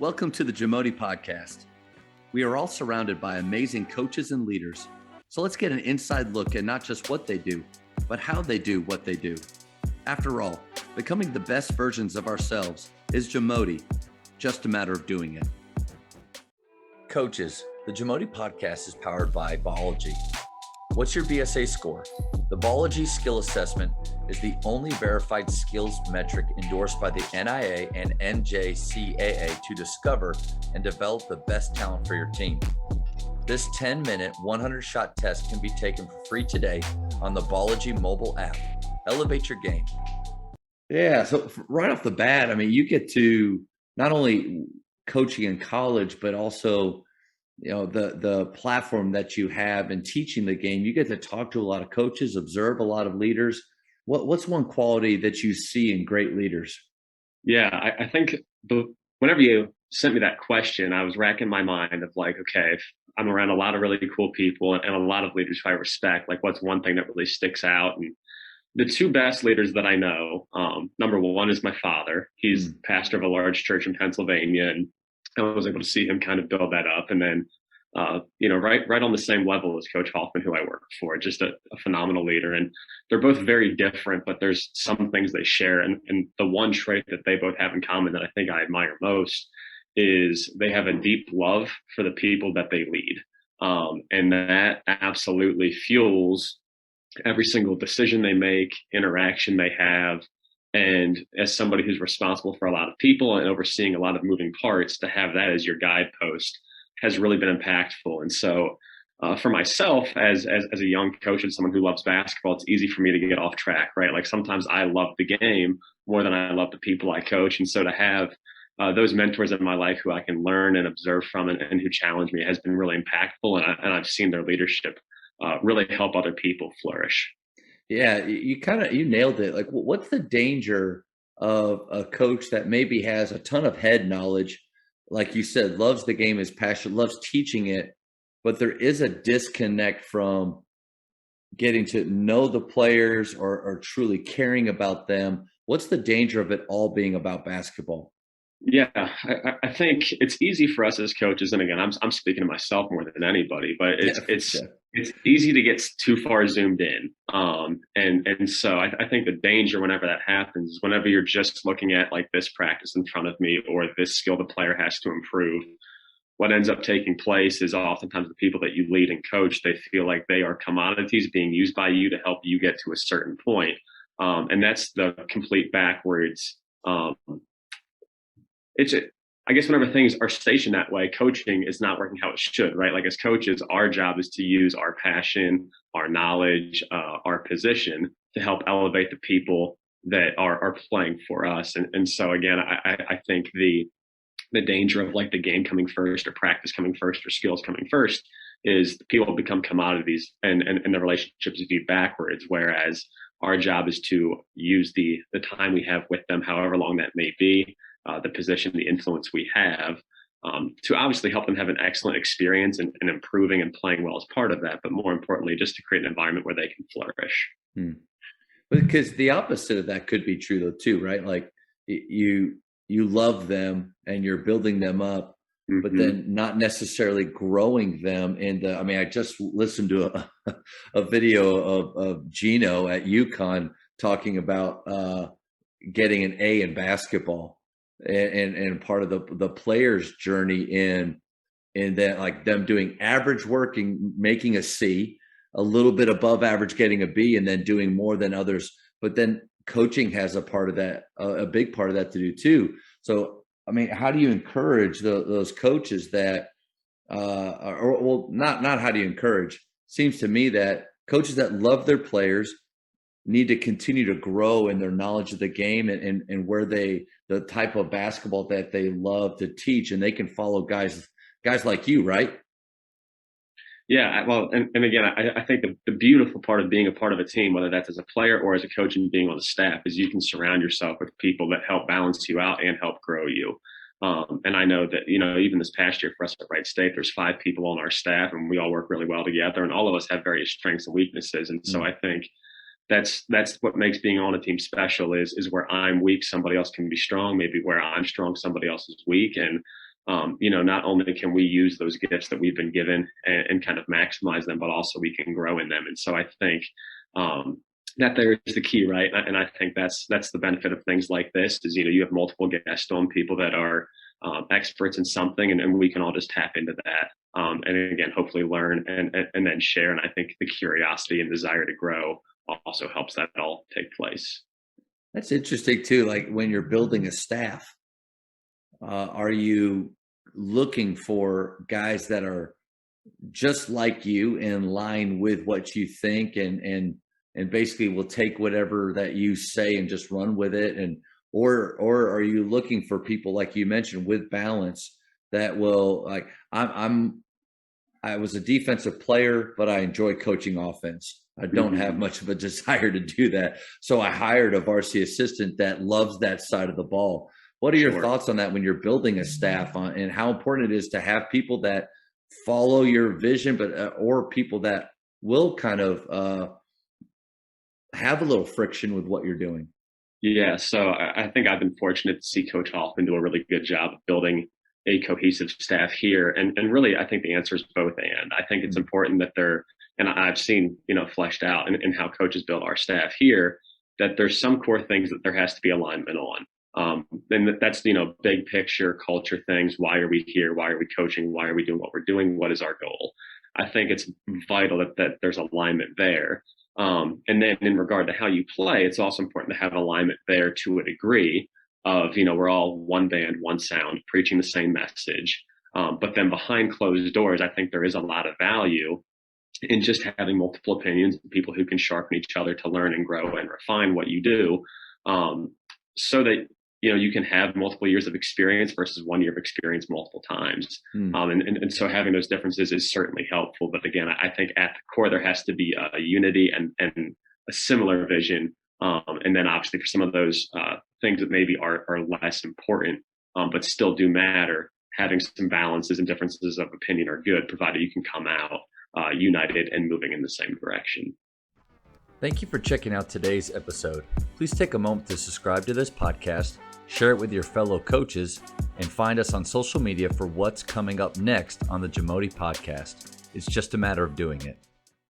Welcome to the Jamodi podcast. We are all surrounded by amazing coaches and leaders. So let's get an inside look at not just what they do, but how they do what they do. After all, becoming the best versions of ourselves is Jamodi, just a matter of doing it. Coaches, the Jamodi podcast is powered by Biology. What's your BSA score? The Biology Skill Assessment is the only verified skills metric endorsed by the NIA and NJCAA to discover and develop the best talent for your team. This 10-minute, 100-shot test can be taken for free today on the Biology mobile app. Elevate your game. Yeah, so right off the bat, I mean, you get to not only coaching in college, but also the platform that you have in teaching the game. You get to talk to a lot of coaches, observe a lot of leaders. What's one quality that you see in great leaders? Yeah, I think whenever you sent me that question, I was racking my mind of like, okay, if I'm around a lot of really cool people and a lot of leaders who I respect, like what's one thing that really sticks out? And the two best leaders that I know, number one is my father. He's pastor of a large church in Pennsylvania, and I was able to see him kind of build that up. And then, right on the same level as Coach Hoffman, who I work for, just a phenomenal leader. And they're both very different, but there's some things they share. And the one trait that they both have in common that I think I admire most is they have a deep love for the people that they lead. And that absolutely fuels every single decision they make, interaction they have. And as somebody who's responsible for a lot of people and overseeing a lot of moving parts, to have that as your guidepost has really been impactful. And so for myself, as a young coach and someone who loves basketball, it's easy for me to get off track, right? Like sometimes I love the game more than I love the people I coach. And so to have those mentors in my life who I can learn and observe from and who challenge me has been really impactful. And I've seen their leadership really help other people flourish. Yeah, you nailed it. Like, what's the danger of a coach that maybe has a ton of head knowledge, like you said, loves the game, is passionate, loves teaching it, but there is a disconnect from getting to know the players or truly caring about them? What's the danger of it all being about basketball? Yeah, I think it's easy for us as coaches, and again, I'm speaking to myself more than anybody, but it's easy to get too far zoomed in, and so I think the danger whenever that happens is whenever you're just looking at like this practice in front of me or this skill the player has to improve. What ends up taking place is oftentimes the people that you lead and coach, they feel like they are commodities being used by you to help you get to a certain point, and that's the complete backwards. I guess whenever things are stationed that way, coaching is not working how it should, right? Like as coaches, our job is to use our passion, our knowledge, our position to help elevate the people that are playing for us. And so again, I think the danger of like the game coming first or practice coming first or skills coming first is people become commodities and the relationships be backwards. Whereas our job is to use the time we have with them, however long that may be, the position, the influence we have, to obviously help them have an excellent experience and improving and playing well as part of that. But more importantly, just to create an environment where they can flourish. Because the opposite of that could be true though too, right? Like you love them and you're building them up, but then not necessarily growing them. And I mean, I just listened to a video of Gino at UConn talking about getting an A in basketball. And part of the player's journey in that, like them doing average work and making a C, a little bit above average getting a B, and then doing more than others. But then coaching has a part of that, a big part of that to do too. So I mean, how do you encourage those coaches that not how do you encourage? Seems to me that coaches that love their players need to continue to grow in their knowledge of the game and where the type of basketball that they love to teach, and they can follow guys like you, right? Yeah, well, and again, I think the beautiful part of being a part of a team, whether that's as a player or as a coach and being on the staff, is you can surround yourself with people that help balance you out and help grow you. And I know that, even this past year for us at Wright State, there's 5 people on our staff and we all work really well together, and all of us have various strengths and weaknesses. And so I think that's what makes being on a team special is where I'm weak, somebody else can be strong. Maybe where I'm strong, somebody else is weak. And not only can we use those gifts that we've been given and kind of maximize them, but also we can grow in them. And so I think that there is the key, right? And I think that's the benefit of things like this is, you have multiple guests on, people that are experts in something, and we can all just tap into that. And again, hopefully learn and then share. And I think the curiosity and desire to grow also helps that all take place. That's interesting too. Like when you're building a staff, are you looking for guys that are just like you, in line with what you think, and basically will take whatever that you say and just run with it, or are you looking for people like you mentioned with balance that will, like, I was a defensive player, but I enjoy coaching offense. I don't have much of a desire to do that. So I hired a varsity assistant that loves that side of the ball. What are your thoughts on that when you're building a staff, and how important it is to have people that follow your vision, but or people that will kind of have a little friction with what you're doing? Yeah, so I think I've been fortunate to see Coach Hoffman do a really good job of building a cohesive staff here. And really, I think the answer is both. And I think it's important that and I've seen, fleshed out in how coaches build our staff here, that there's some core things that there has to be alignment on. And that's, big picture culture things. Why are we here? Why are we coaching? Why are we doing what we're doing? What is our goal? I think it's vital that there's alignment there. And then in regard to how you play, it's also important to have alignment there to a degree of, we're all one band, one sound, preaching the same message. But then behind closed doors, I think there is a lot of value in just having multiple opinions, people who can sharpen each other to learn and grow and refine what you do, so that you can have multiple years of experience versus 1 year of experience multiple times. And so having those differences is certainly helpful. But again, I think at the core, there has to be a unity and a similar vision. And then obviously for some of those things that maybe are less important, but still do matter, having some balances and differences of opinion are good, provided you can come out united and moving in the same direction. Thank you for checking out today's episode. Please take a moment to subscribe to this podcast, share it with your fellow coaches, and find us on social media for what's coming up next on the Jamodi podcast. It's just a matter of doing it.